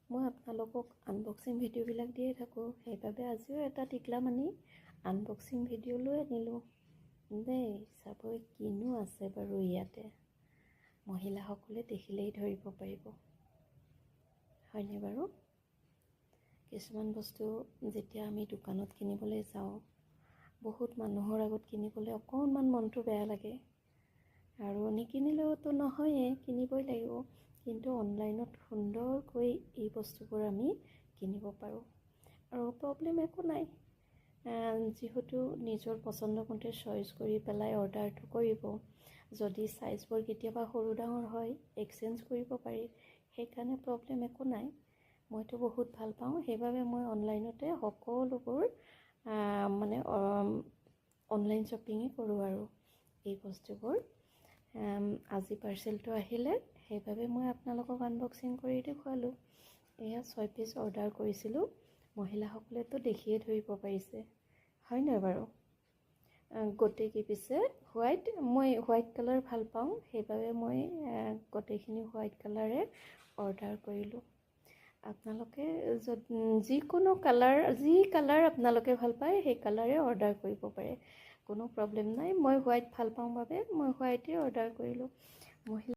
মই আপোনালোকক আনবক্সিং ভিডিঅ'বিলাক দিয়ে থাকোঁ, সেইবাবে আজিও এটা টিকলামানি আনবক্সিং ভিডিঅ' লৈ আনিলোঁ দেই। চাব কিনো আছে বাৰু ইয়াতে, মহিলাসকলে দেখিলেই ধৰিব পাৰিব, হয়নে বাৰু? কিছুমান বস্তু যেতিয়া আমি দোকানত কিনিবলৈ যাওঁ, বহুত মানুহৰ আগত কিনিবলৈ অকণমান মনটো বেয়া লাগে, আৰু নিকিনিলেওতো নহয়েই, কিনিবই লাগিব। কিন্তু অনলাইনত সুন্দৰকৈ এই বস্তুবোৰ আমি কিনিব পাৰোঁ, আৰু প্ৰব্লেম একো নাই। যিহেতু নিজৰ পচন্দ মতে চইচ কৰি পেলাই অৰ্ডাৰটো কৰিব। যদি চাইজবোৰ কেতিয়াবা সৰু ডাঙৰ হয়, এক্সচেঞ্জ কৰিব পাৰি, সেইকাৰণে প্ৰব্লেম একো নাই। মইতো বহুত ভাল পাওঁ, সেইবাবে মই অনলাইনতে সকলোবোৰ মানে অনলাইন শ্বপিঙেই কৰোঁ। আৰু এই বস্তুবোৰ আজি পাৰ্চেলটো আহিলে, সেইবাবে মই আপোনালোকক আনবক্সিং কৰি দেখুৱালোঁ। এয়া 6 পিচ অৰ্ডাৰ কৰিছিলোঁ, মহিলাসকলেতো দেখিয়ে ধৰিব পাৰিছে, হয় নহয় বাৰু? গোটেই পিছে মই হোৱাইট কালাৰ ভাল পাওঁ, সেইবাবে মই গোটেইখিনি হোৱাইট কালাৰে অৰ্ডাৰ কৰিলোঁ। আপোনালোকে যিকোনো কালাৰ, যি কালাৰ আপোনালোকে ভাল পায় সেই কালাৰে অৰ্ডাৰ কৰিব পাৰে, কোনো প্ৰব্লেম নাই। মই হোৱাইট ভাল পাওঁ বাবে মই হোৱাইটেই অৰ্ডাৰ কৰিলোঁ।